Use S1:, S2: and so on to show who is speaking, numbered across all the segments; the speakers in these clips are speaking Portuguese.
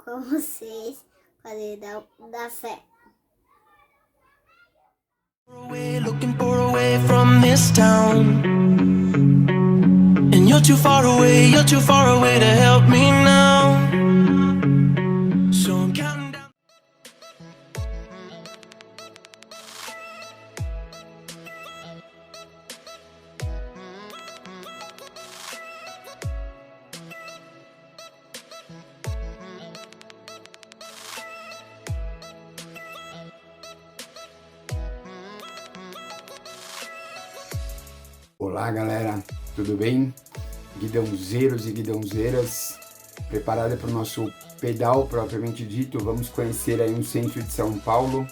S1: com vocês, Catedral da Sé.
S2: Looking for a way from this town, and you're too far away to help me now. So I'm counting down.
S3: Olá galera, tudo bem? Guidãozeiros e guidãozeiras, preparada para o nosso pedal propriamente dito. Vamos conhecer aí um centro de São Paulo,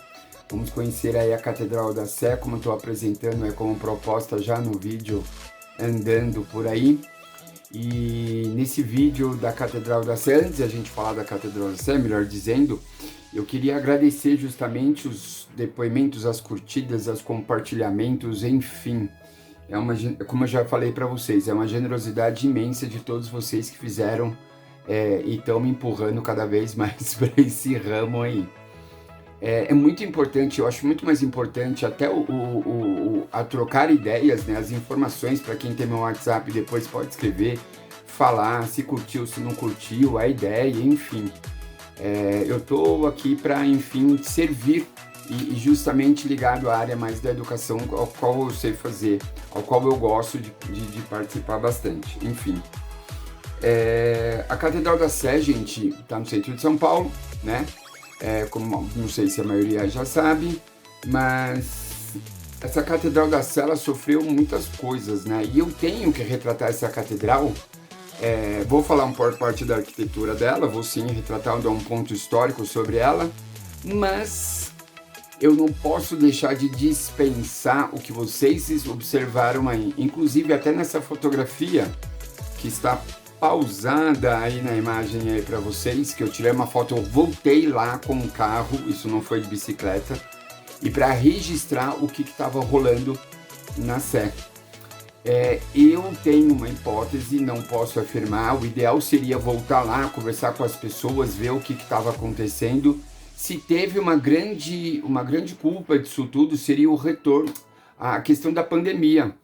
S3: vamos conhecer aí a Catedral da Sé, como estou apresentando como proposta já no vídeo andando por aí. E nesse vídeo da Catedral da Sé, antes de a gente falar da Catedral da Sé, melhor dizendo, eu queria agradecer justamente os depoimentos, as curtidas, os compartilhamentos, enfim. Como eu já falei para vocês, é uma generosidade imensa de todos vocês que fizeram e estão me empurrando cada vez mais para esse ramo aí. É muito importante, eu acho muito mais importante até a trocar ideias, né, as informações. Para quem tem meu WhatsApp depois pode escrever, falar se curtiu, se não curtiu, a ideia, enfim. Eu estou aqui para, enfim, servir e justamente ligado à área mais da educação, ao qual eu sei fazer, ao qual eu gosto de participar bastante, enfim. A Catedral da Sé, gente, está no centro de São Paulo, né? Como não sei se a maioria já sabe, mas essa Catedral da Sé, ela sofreu muitas coisas, né? E eu tenho que retratar essa catedral. Vou falar um parte da arquitetura dela, vou sim retratar, dar um ponto histórico sobre ela, mas eu não posso deixar de dispensar o que vocês observaram aí, inclusive até nessa fotografia que está pausada aí na imagem aí para vocês, que eu tirei uma foto, eu voltei lá com o carro, isso não foi de bicicleta, e para registrar o que estava rolando na Sé. Eu tenho uma hipótese, não posso afirmar, o ideal seria voltar lá, conversar com as pessoas, ver o que estava acontecendo. Se teve uma grande culpa disso tudo, seria o retorno, a questão da pandemia.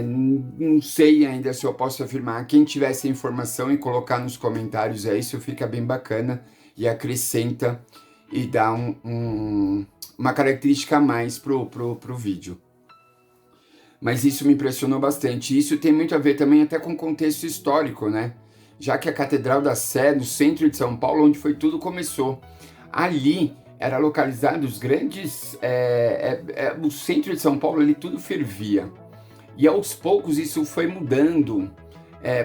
S3: Não sei ainda se eu posso afirmar. Quem tiver essa informação e colocar nos comentários isso fica bem bacana e acrescenta e dá uma característica a mais pro vídeo. Mas isso me impressionou bastante. Isso tem muito a ver também até com o contexto histórico, né? Já que a Catedral da Sé, no centro de São Paulo, onde foi tudo começou. Ali era localizado os grandes, o centro de São Paulo, ali tudo fervia. E aos poucos isso foi mudando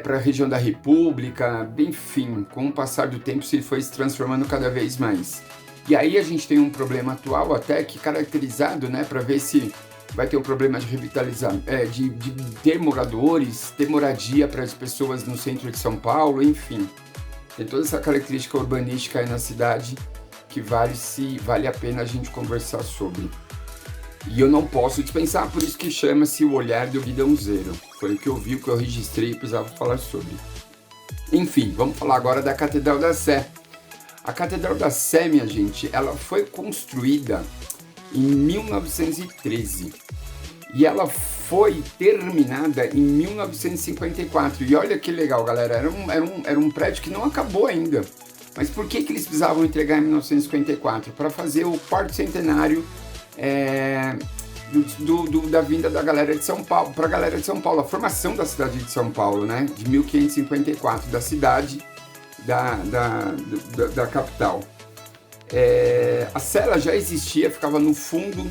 S3: para a região da República, enfim, com o passar do tempo se foi se transformando cada vez mais. E aí a gente tem um problema atual até que caracterizado, né, para ver se vai ter um problema de revitalizar, de ter moradores, ter moradia para as pessoas no centro de São Paulo, enfim. Tem toda essa característica urbanística aí na cidade que vale a pena a gente conversar sobre. E eu não posso dispensar, por isso que chama-se o olhar do guidãozeiro. Foi o que eu vi, o que eu registrei e precisava falar sobre. Enfim, vamos falar agora da Catedral da Sé. A Catedral da Sé, minha gente, ela foi construída em 1913 e ela foi terminada em 1954. E olha que legal, galera, era um prédio que não acabou ainda. Mas por que eles precisavam entregar em 1954? Para fazer o quarto centenário da vinda da galera de São Paulo, para a galera de São Paulo, a formação da cidade de São Paulo, né? De 1554, da cidade da capital. A cela já existia, ficava no fundo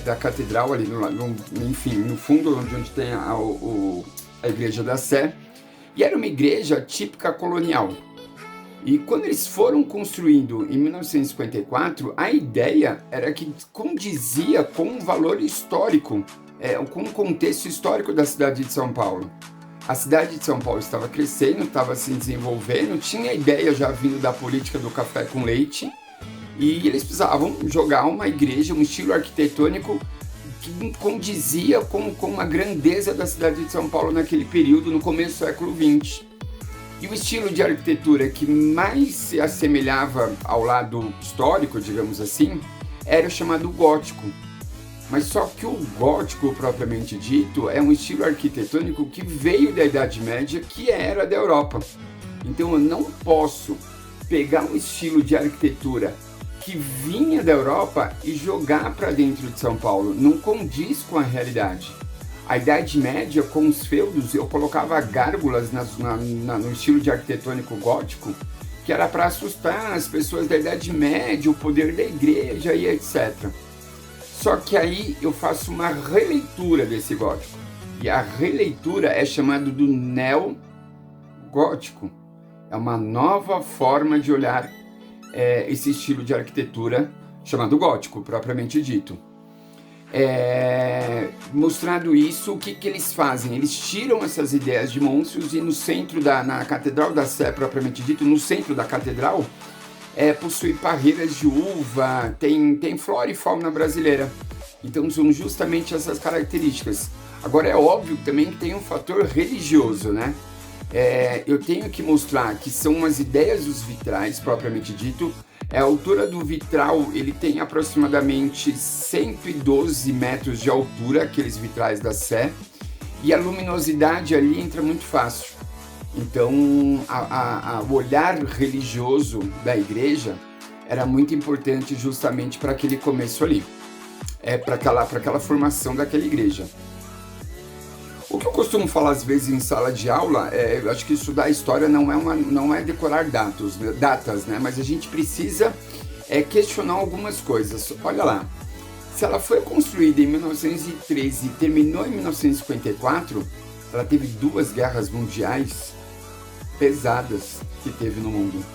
S3: da catedral, ali enfim, no fundo onde tem a igreja da Sé, e era uma igreja típica colonial. E quando eles foram construindo em 1954, a ideia era que condizia com o valor histórico, com o contexto histórico da cidade de São Paulo. A cidade de São Paulo estava crescendo, estava se desenvolvendo, tinha a ideia já vindo da política do café com leite, e eles precisavam jogar uma igreja, um estilo arquitetônico que condizia com a grandeza da cidade de São Paulo naquele período, no começo do século XX. E o estilo de arquitetura que mais se assemelhava ao lado histórico, digamos assim, era o chamado gótico. Mas só que o gótico, propriamente dito, é um estilo arquitetônico que veio da Idade Média, que era da Europa. Então eu não posso pegar um estilo de arquitetura que vinha da Europa e jogar para dentro de São Paulo. Não condiz com a realidade. A Idade Média, com os feudos, eu colocava gárgulas no estilo de arquitetônico gótico, que era para assustar as pessoas da Idade Média, o poder da igreja e etc. Só que aí eu faço uma releitura desse gótico. E a releitura é chamada do neogótico. É uma nova forma de olhar esse estilo de arquitetura chamado gótico, propriamente dito. Mostrando isso, o que eles fazem? Eles tiram essas ideias de monstros e no centro na Catedral da Sé, propriamente dito, no centro da catedral, possui parreiras de uva, tem flora e fauna brasileira. Então são justamente essas características. Agora é óbvio também que tem um fator religioso, né? Eu tenho que mostrar que são umas ideias dos vitrais, propriamente dito. A altura do vitral, ele tem aproximadamente 112 metros de altura, aqueles vitrais da Sé, e a luminosidade ali entra muito fácil. Então, o olhar religioso da igreja era muito importante justamente para aquele começo ali, para aquela formação daquela igreja. O que eu costumo falar às vezes em sala de aula, eu acho que estudar história não é decorar datas, né? Mas a gente precisa questionar algumas coisas. Olha lá, se ela foi construída em 1913 e terminou em 1954, ela teve 2 guerras mundiais pesadas que teve no mundo.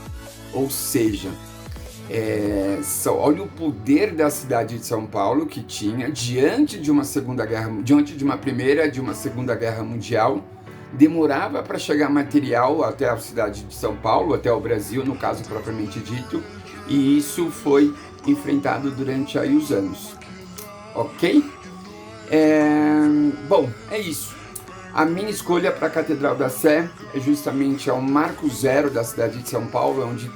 S3: Ou seja, olha o poder da cidade de São Paulo que tinha diante de uma primeira, de uma segunda guerra mundial. Demorava para chegar material até a cidade de São Paulo, até o Brasil, no caso propriamente dito, e isso foi enfrentado durante aí os anos. Ok? Bom, é isso. A minha escolha para a Catedral da Sé é justamente ao marco zero da cidade de São Paulo, onde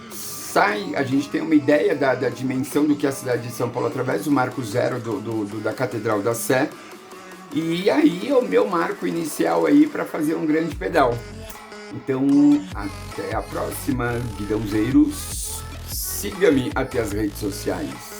S3: a gente tem uma ideia da dimensão do que é a cidade de São Paulo através do marco zero da Catedral da Sé. E aí é o meu marco inicial aí para fazer um grande pedal. Então, até a próxima, guidãozeiros. Siga-me até as redes sociais.